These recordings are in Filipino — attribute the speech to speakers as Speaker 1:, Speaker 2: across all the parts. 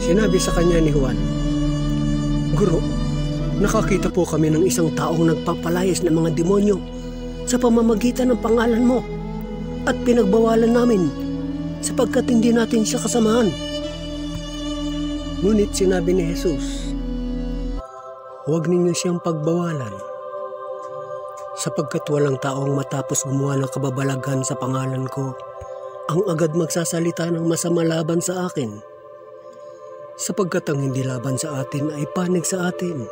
Speaker 1: Sinabi sa kanya ni Juan, "Guro, nakakita po kami ng isang taong nagpapalayas ng mga demonyo sa pamamagitan ng pangalan mo at pinagbawalan namin sapagkat hindi natin siya kasamahan." Ngunit sinabi ni Jesus, "Huwag ninyo siyang pagbawalan sapagkat walang taong matapos gumawa ng kababalagan sa pangalan ko ang agad magsasalita ng masama laban sa akin. Sapagkat ang hindi laban sa atin ay panig sa atin.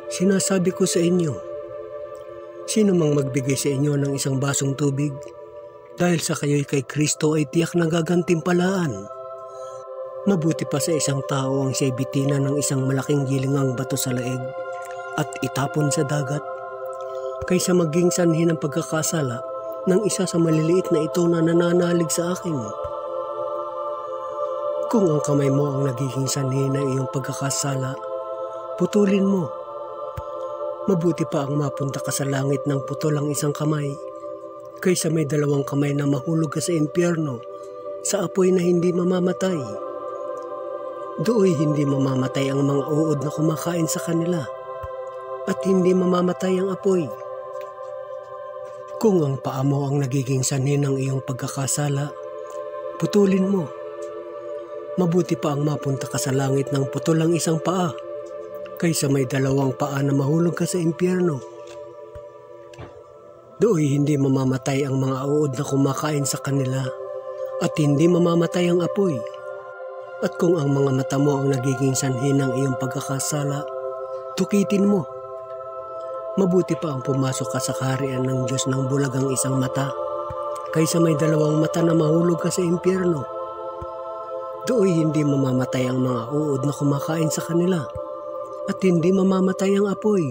Speaker 1: Sinasabi ko sa inyo, sino mang magbigay sa inyo ng isang basong tubig, dahil sa kayo'y kay Kristo ay tiyak na gagantimpalaan. Mabuti pa sa isang tao ang siya'y bitinan ng isang malaking gilingang bato sa leeg at itapon sa dagat, kaysa maging sanhi ng pagkakasala ng isa sa maliliit na ito na nananalig sa akin. Kung ang kamay mo ang nagiging sanhi ng iyong pagkakasala, putulin mo. Mabuti pa ang mapunta ka sa langit ng putol ang isang kamay, kaysa may dalawang kamay na mahulog ka sa impyerno, sa apoy na hindi mamamatay. Dooy hindi mamamatay ang mga uod na kumakain sa kanila, at hindi mamamatay ang apoy. Kung ang paa mo ang nagiging sanhi ng iyong pagkakasala, putulin mo. Mabuti pa ang mapunta ka sa langit ng putol ang isang paa, kaysa may dalawang paa na mahulog ka sa impyerno. Dooy hindi mamamatay ang mga uod na kumakain sa kanila, at hindi mamamatay ang apoy. At kung ang mga mata mo ang nagiging sanhi ng iyong pagkakasala, tukitin mo. Mabuti pa ang pumasok ka sa kaharian ng Diyos ng bulag ang isang mata, kaysa may dalawang mata na mahulog ka sa impyerno. Dooy hindi mamamatay ang mga uod na kumakain sa kanila, at hindi mamamatay ang apoy.